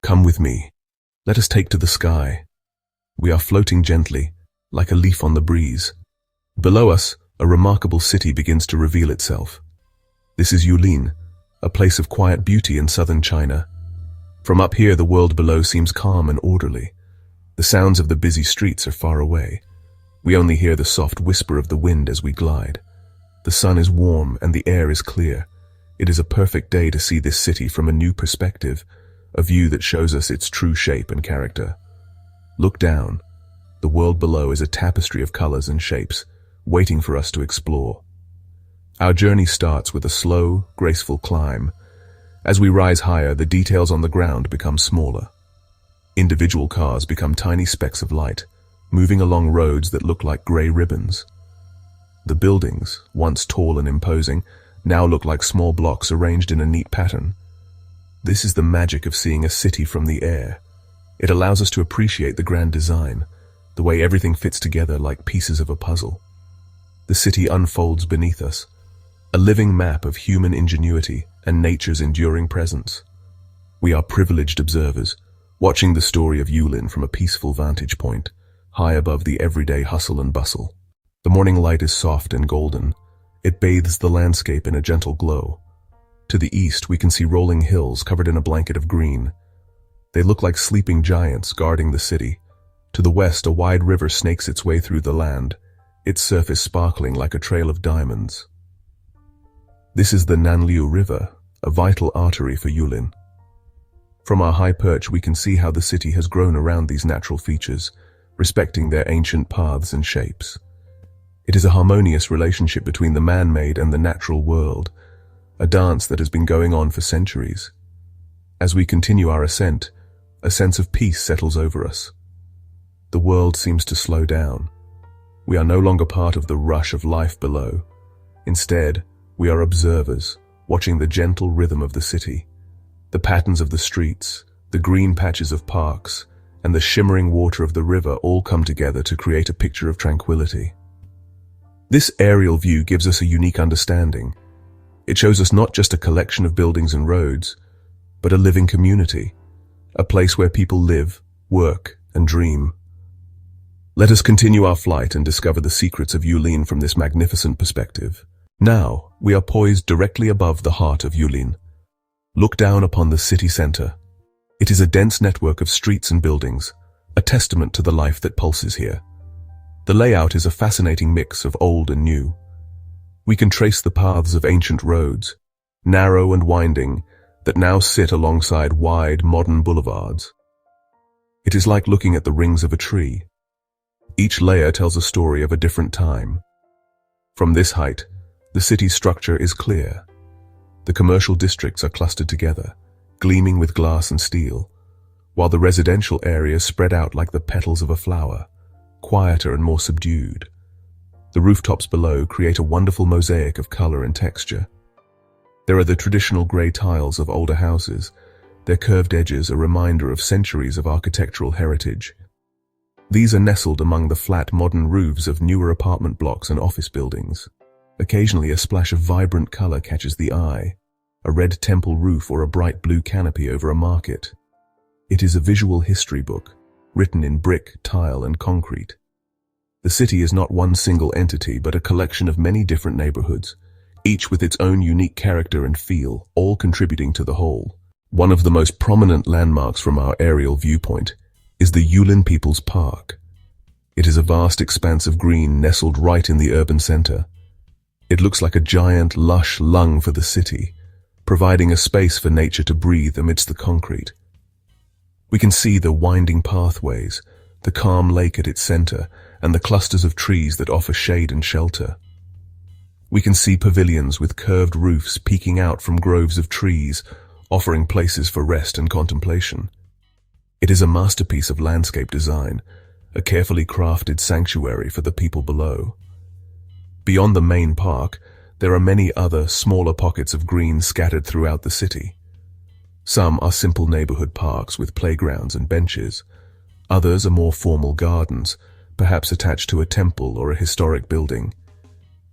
Come with me. Let us take to the sky. We are floating gently, like a leaf on the breeze. Below us, a remarkable city begins to reveal itself. This is Yulin, a place of quiet beauty in southern China. From up here, the world below seems calm and orderly. The sounds of the busy streets are far away. We only hear the soft whisper of the wind as we glide. The sun is warm and the air is clear. It is a perfect day to see this city from a new perspective, a view that shows us its true shape and character. Look down. The world below is a tapestry of colors and shapes, waiting for us to explore. Our journey starts with a slow, graceful climb. As we rise higher, the details on the ground become smaller. Individual cars become tiny specks of light, moving along roads that look like gray ribbons. The buildings, once tall and imposing, now look like small blocks arranged in a neat pattern. This is the magic of seeing a city from the air. It allows us to appreciate the grand design, the way everything fits together like pieces of a puzzle. The city unfolds beneath us, a living map of human ingenuity and nature's enduring presence. We are privileged observers, watching the story of Yulin from a peaceful vantage point, high above the everyday hustle and bustle. The morning light is soft and golden. It bathes the landscape in a gentle glow. To the east, we can see rolling hills covered in a blanket of green. They look like sleeping giants guarding the city. To the west, a wide river snakes its way through the land, its surface sparkling like a trail of diamonds. This is the Nanliu River, a vital artery for Yulin. From our high perch, we can see how the city has grown around these natural features, respecting their ancient paths and shapes. It is a harmonious relationship between the man-made and the natural world, a dance that has been going on for centuries. As we continue our ascent, a sense of peace settles over us. The world seems to slow down. We are no longer part of the rush of life below. Instead, we are observers, watching the gentle rhythm of the city. The patterns of the streets, the green patches of parks, and the shimmering water of the river all come together to create a picture of tranquility. This aerial view gives us a unique understanding. It shows us not just a collection of buildings and roads, but a living community, a place where people live, work, and dream. Let us continue our flight and discover the secrets of Yulin from this magnificent perspective. Now, we are poised directly above the heart of Yulin. Look down upon the city center. It is a dense network of streets and buildings, a testament to the life that pulses here. The layout is a fascinating mix of old and new. We can trace the paths of ancient roads, narrow and winding, that now sit alongside wide, modern boulevards. It is like looking at the rings of a tree. Each layer tells a story of a different time. From this height, the city's structure is clear. The commercial districts are clustered together, gleaming with glass and steel, while the residential areas spread out like the petals of a flower, quieter and more subdued. The rooftops below create a wonderful mosaic of color and texture. There are the traditional gray tiles of older houses, their curved edges a reminder of centuries of architectural heritage. These are nestled among the flat modern roofs of newer apartment blocks and office buildings. Occasionally, a splash of vibrant color catches the eye, a red temple roof or a bright blue canopy over a market. It is a visual history book, written in brick, tile, and concrete. The city is not one single entity, but a collection of many different neighborhoods, each with its own unique character and feel, all contributing to the whole. One of the most prominent landmarks from our aerial viewpoint is the Yulin People's Park. It is a vast expanse of green nestled right in the urban center. It looks like a giant, lush lung for the city, providing a space for nature to breathe amidst the concrete. We can see the winding pathways, the calm lake at its center, and the clusters of trees that offer shade and shelter. We can see pavilions with curved roofs peeking out from groves of trees, offering places for rest and contemplation. It is a masterpiece of landscape design, a carefully crafted sanctuary for the people below. Beyond the main park, there are many other, smaller pockets of green scattered throughout the city. Some are simple neighborhood parks with playgrounds and benches. Others are more formal gardens, perhaps attached to a temple or a historic building.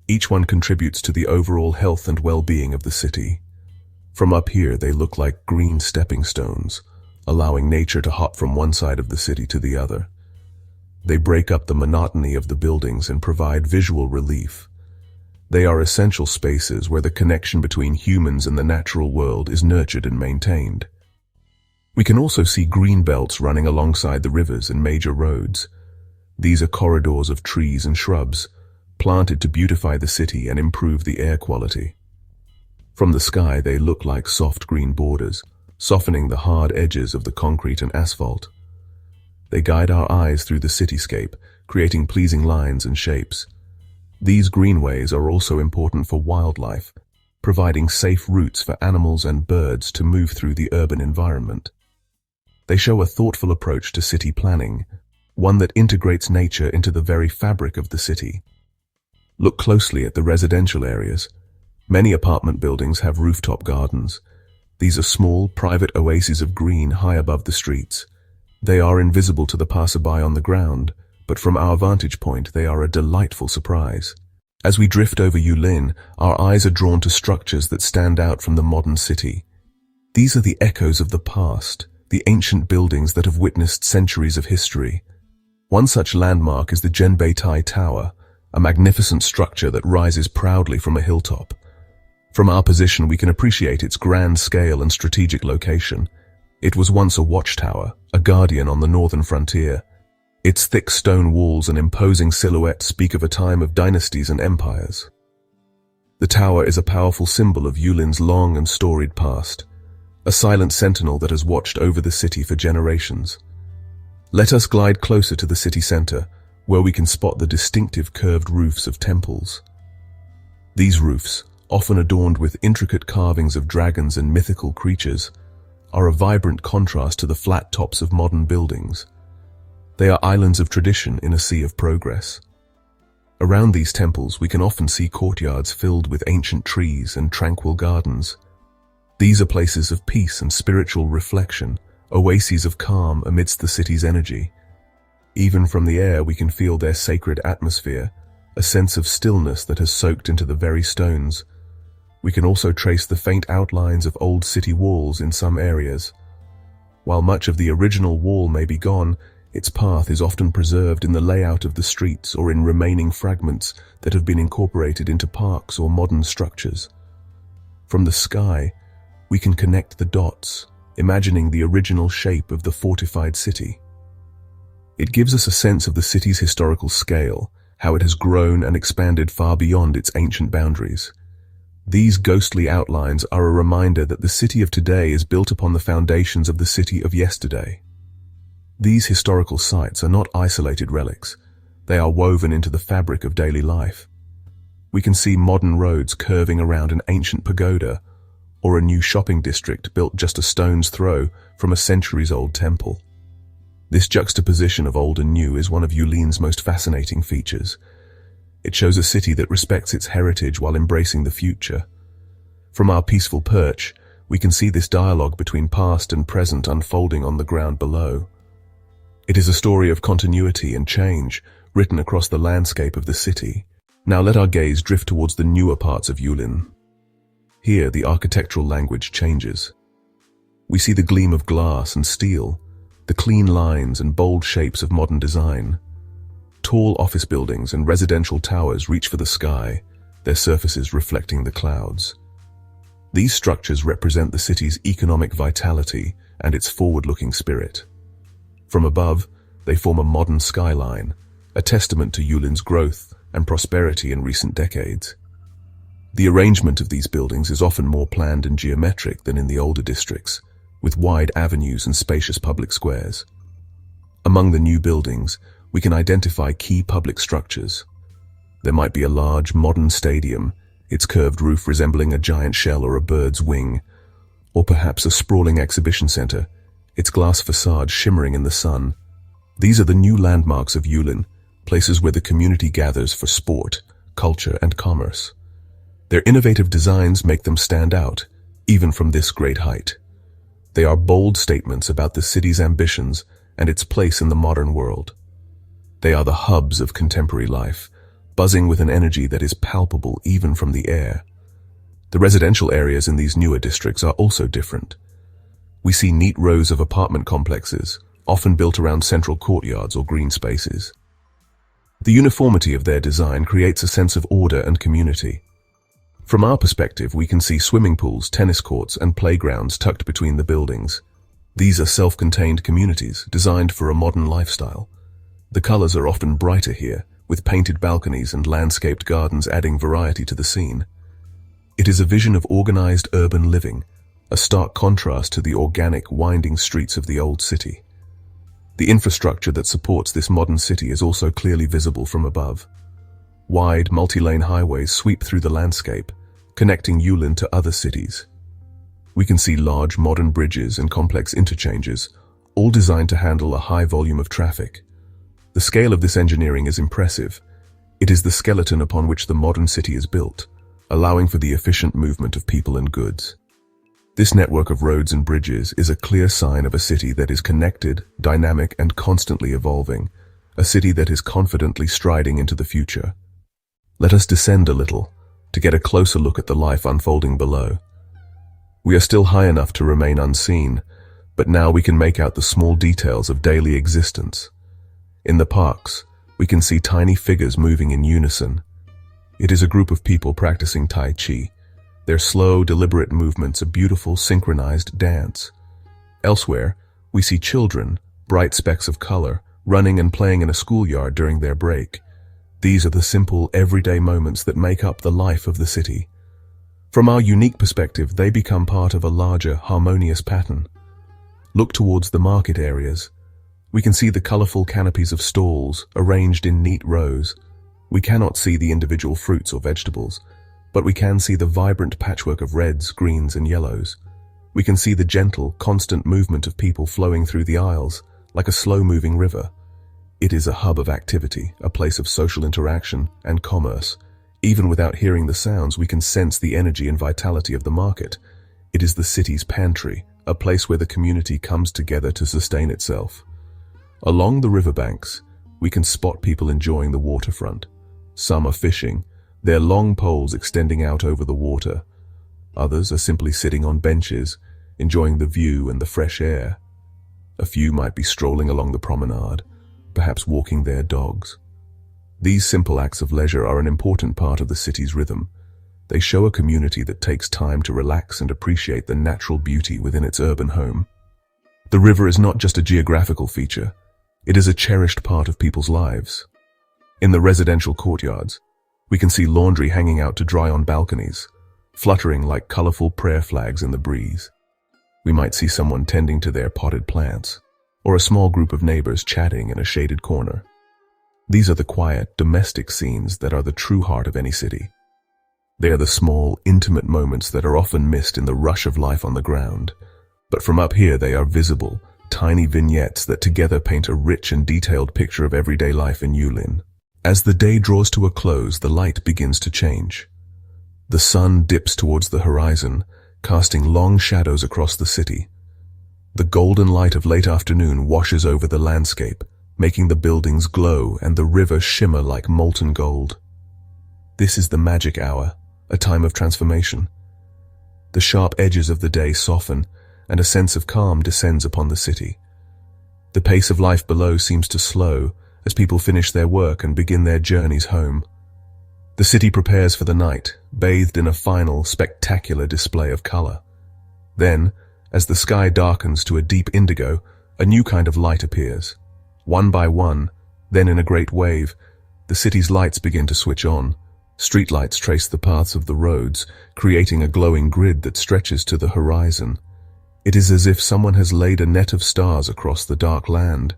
Each one contributes to the overall health and well-being of the city. From up here, they look like green stepping stones, allowing nature to hop from one side of the city to the other. They break up the monotony of the buildings and provide visual relief. They are essential spaces where the connection between humans and the natural world is nurtured and maintained. We can also see green belts running alongside the rivers and major roads. These are corridors of trees and shrubs, planted to beautify the city and improve the air quality. From the sky, they look like soft green borders, softening the hard edges of the concrete and asphalt. They guide our eyes through the cityscape, creating pleasing lines and shapes. These greenways are also important for wildlife, providing safe routes for animals and birds to move through the urban environment. They show a thoughtful approach to city planning, one that integrates nature into the very fabric of the city. Look closely at the residential areas. Many apartment buildings have rooftop gardens. These are small, private oases of green high above the streets. They are invisible to the passerby on the ground, but from our vantage point, they are a delightful surprise. As we drift over Yulin, our eyes are drawn to structures that stand out from the modern city. These are the echoes of the past, the ancient buildings that have witnessed centuries of history. One such landmark is the Genbeitai Tower, a magnificent structure that rises proudly from a hilltop. From our position, we can appreciate its grand scale and strategic location. It was once a watchtower, a guardian on the northern frontier. Its thick stone walls and imposing silhouette speak of a time of dynasties and empires. The tower is a powerful symbol of Yulin's long and storied past, a silent sentinel that has watched over the city for generations. Let us glide closer to the city center, where we can spot the distinctive curved roofs of temples. These roofs, often adorned with intricate carvings of dragons and mythical creatures, are a vibrant contrast to the flat tops of modern buildings. They are islands of tradition in a sea of progress. Around these temples, we can often see courtyards filled with ancient trees and tranquil gardens. These are places of peace and spiritual reflection, oases of calm amidst the city's energy. Even from the air, we can feel their sacred atmosphere, a sense of stillness that has soaked into the very stones. We can also trace the faint outlines of old city walls in some areas. While much of the original wall may be gone, its path is often preserved in the layout of the streets or in remaining fragments that have been incorporated into parks or modern structures. From the sky, we can connect the dots, imagining the original shape of the fortified city. It gives us a sense of the city's historical scale, how it has grown and expanded far beyond its ancient boundaries. These ghostly outlines are a reminder that the city of today is built upon the foundations of the city of yesterday. These historical sites are not isolated relics. They are woven into the fabric of daily life. We can see modern roads curving around an ancient pagoda, or a new shopping district built just a stone's throw from a centuries-old temple. This juxtaposition of old and new is one of Yulin's most fascinating features. It shows a city that respects its heritage while embracing the future. From our peaceful perch, we can see this dialogue between past and present unfolding on the ground below. It is a story of continuity and change, written across the landscape of the city. Now let our gaze drift towards the newer parts of Yulin. Here, the architectural language changes. We see the gleam of glass and steel, the clean lines and bold shapes of modern design. Tall office buildings and residential towers reach for the sky, their surfaces reflecting the clouds. These structures represent the city's economic vitality and its forward-looking spirit. From above, they form a modern skyline, a testament to Yulin's growth and prosperity in recent decades. The arrangement of these buildings is often more planned and geometric than in the older districts, with wide avenues and spacious public squares. Among the new buildings, we can identify key public structures. There might be a large, modern stadium, its curved roof resembling a giant shell or a bird's wing, or perhaps a sprawling exhibition center, its glass facade shimmering in the sun. These are the new landmarks of Yulin, places where the community gathers for sport, culture, and commerce. Their innovative designs make them stand out, even from this great height. They are bold statements about the city's ambitions and its place in the modern world. They are the hubs of contemporary life, buzzing with an energy that is palpable even from the air. The residential areas in these newer districts are also different. We see neat rows of apartment complexes, often built around central courtyards or green spaces. The uniformity of their design creates a sense of order and community. From our perspective, we can see swimming pools, tennis courts, and playgrounds tucked between the buildings. These are self-contained communities designed for a modern lifestyle. The colors are often brighter here, with painted balconies and landscaped gardens adding variety to the scene. It is a vision of organized urban living, a stark contrast to the organic, winding streets of the old city. The infrastructure that supports this modern city is also clearly visible from above. Wide, multi-lane highways sweep through the landscape, connecting Yulin to other cities. We can see large modern bridges and complex interchanges, all designed to handle a high volume of traffic. The scale of this engineering is impressive. It is the skeleton upon which the modern city is built, allowing for the efficient movement of people and goods. This network of roads and bridges is a clear sign of a city that is connected, dynamic, and constantly evolving, a city that is confidently striding into the future. Let us descend a little, to get a closer look at the life unfolding below. We are still high enough to remain unseen, but now we can make out the small details of daily existence. In the parks, we can see tiny figures moving in unison. It is a group of people practicing Tai Chi. Their slow, deliberate movements a beautiful, synchronized dance. Elsewhere, we see children, bright specks of color, running and playing in a schoolyard during their break. These are the simple, everyday moments that make up the life of the city. From our unique perspective, they become part of a larger, harmonious pattern. Look towards the market areas. We can see the colorful canopies of stalls arranged in neat rows. We cannot see the individual fruits or vegetables, but we can see the vibrant patchwork of reds, greens, and yellows. We can see the gentle, constant movement of people flowing through the aisles, like a slow-moving river. It is a hub of activity, a place of social interaction and commerce. Even without hearing the sounds, we can sense the energy and vitality of the market. It is the city's pantry, a place where the community comes together to sustain itself. Along the riverbanks, we can spot people enjoying the waterfront. Some are fishing, their long poles extending out over the water. Others are simply sitting on benches, enjoying the view and the fresh air. A few might be strolling along the promenade, perhaps walking their dogs. These simple acts of leisure are an important part of the city's rhythm. They show a community that takes time to relax and appreciate the natural beauty within its urban home. The river is not just a geographical feature, it is a cherished part of people's lives. In the residential courtyards, we can see laundry hanging out to dry on balconies, fluttering like colorful prayer flags in the breeze. We might see someone tending to their potted plants, or a small group of neighbors chatting in a shaded corner. These are the quiet, domestic scenes that are the true heart of any city. They are the small, intimate moments that are often missed in the rush of life on the ground. But from up here they are visible, tiny vignettes that together paint a rich and detailed picture of everyday life in Yulin. As the day draws to a close, the light begins to change. The sun dips towards the horizon, casting long shadows across the city. The golden light of late afternoon washes over the landscape, making the buildings glow and the river shimmer like molten gold. This is the magic hour, a time of transformation. The sharp edges of the day soften, and a sense of calm descends upon the city. The pace of life below seems to slow as people finish their work and begin their journeys home. The city prepares for the night, bathed in a final, spectacular display of color. Then, as the sky darkens to a deep indigo, a new kind of light appears. One by one, then in a great wave, the city's lights begin to switch on. Streetlights trace the paths of the roads, creating a glowing grid that stretches to the horizon. It is as if someone has laid a net of stars across the dark land.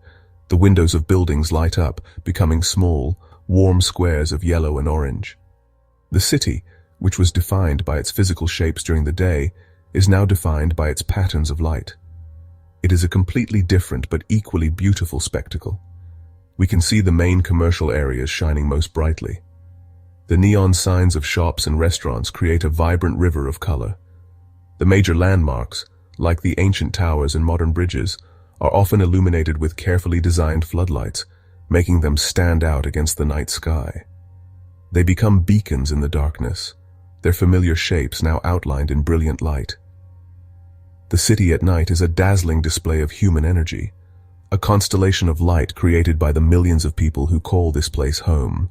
The windows of buildings light up, becoming small, warm squares of yellow and orange. The city, which was defined by its physical shapes during the day, is now defined by its patterns of light. It is a completely different but equally beautiful spectacle. We can see the main commercial areas shining most brightly. The neon signs of shops and restaurants create a vibrant river of color. The major landmarks, like the ancient towers and modern bridges, are often illuminated with carefully designed floodlights, making them stand out against the night sky. They become beacons in the darkness, their familiar shapes now outlined in brilliant light. The city at night is a dazzling display of human energy, a constellation of light created by the millions of people who call this place home.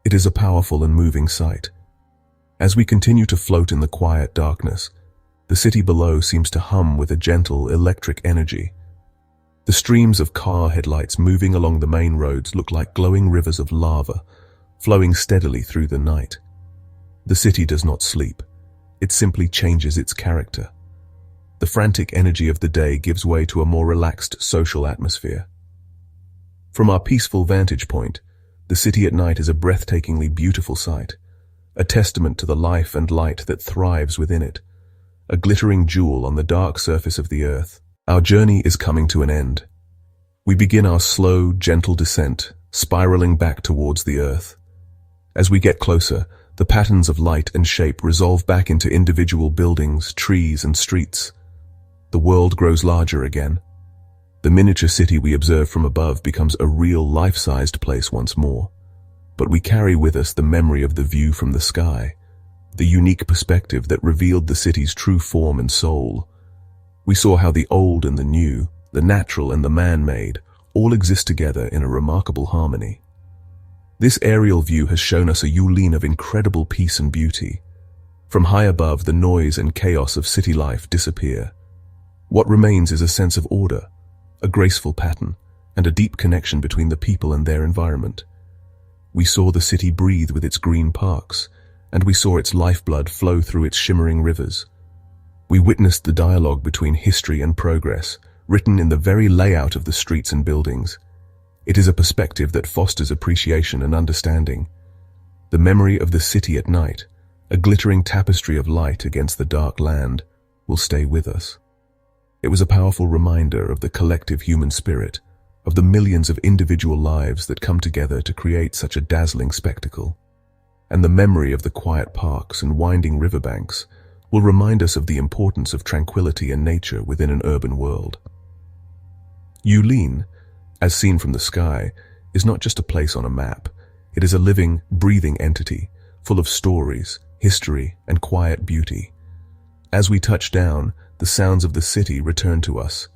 It is a powerful and moving sight. As we continue to float in the quiet darkness, the city below seems to hum with a gentle, electric energy. The streams of car headlights moving along the main roads look like glowing rivers of lava, flowing steadily through the night. The city does not sleep. It simply changes its character. The frantic energy of the day gives way to a more relaxed social atmosphere. From our peaceful vantage point, the city at night is a breathtakingly beautiful sight, a testament to the life and light that thrives within it, a glittering jewel on the dark surface of the earth. Our journey is coming to an end. We begin our slow, gentle descent, spiraling back towards the earth. As we get closer, the patterns of light and shape resolve back into individual buildings, trees, and streets. The world grows larger again. The miniature city we observe from above becomes a real life-sized place once more. But we carry with us the memory of the view from the sky, the unique perspective that revealed the city's true form and soul. We saw how the old and the new, the natural and the man-made, all exist together in a remarkable harmony. This aerial view has shown us a Yulin of incredible peace and beauty. From high above, the noise and chaos of city life disappear. What remains is a sense of order, a graceful pattern, and a deep connection between the people and their environment. We saw the city breathe with its green parks, and we saw its lifeblood flow through its shimmering rivers. We witnessed the dialogue between history and progress, written in the very layout of the streets and buildings. It is a perspective that fosters appreciation and understanding. The memory of the city at night, a glittering tapestry of light against the dark land, will stay with us. It was a powerful reminder of the collective human spirit, of the millions of individual lives that come together to create such a dazzling spectacle. And the memory of the quiet parks and winding riverbanks will remind us of the importance of tranquility and nature within an urban world. Yulin, as seen from the sky, is not just a place on a map. It is a living, breathing entity, full of stories, history, and quiet beauty. As we touch down, the sounds of the city return to us.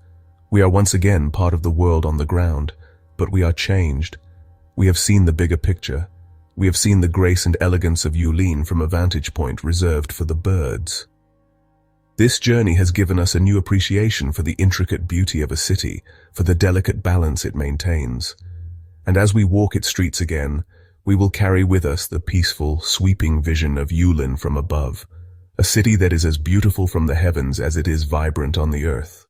We are once again part of the world on the ground, but we are changed. We have seen the bigger picture. We have seen the grace and elegance of Yulin from a vantage point reserved for the birds. This journey has given us a new appreciation for the intricate beauty of a city, for the delicate balance it maintains. And as we walk its streets again, we will carry with us the peaceful, sweeping vision of Yulin from above, a city that is as beautiful from the heavens as it is vibrant on the earth.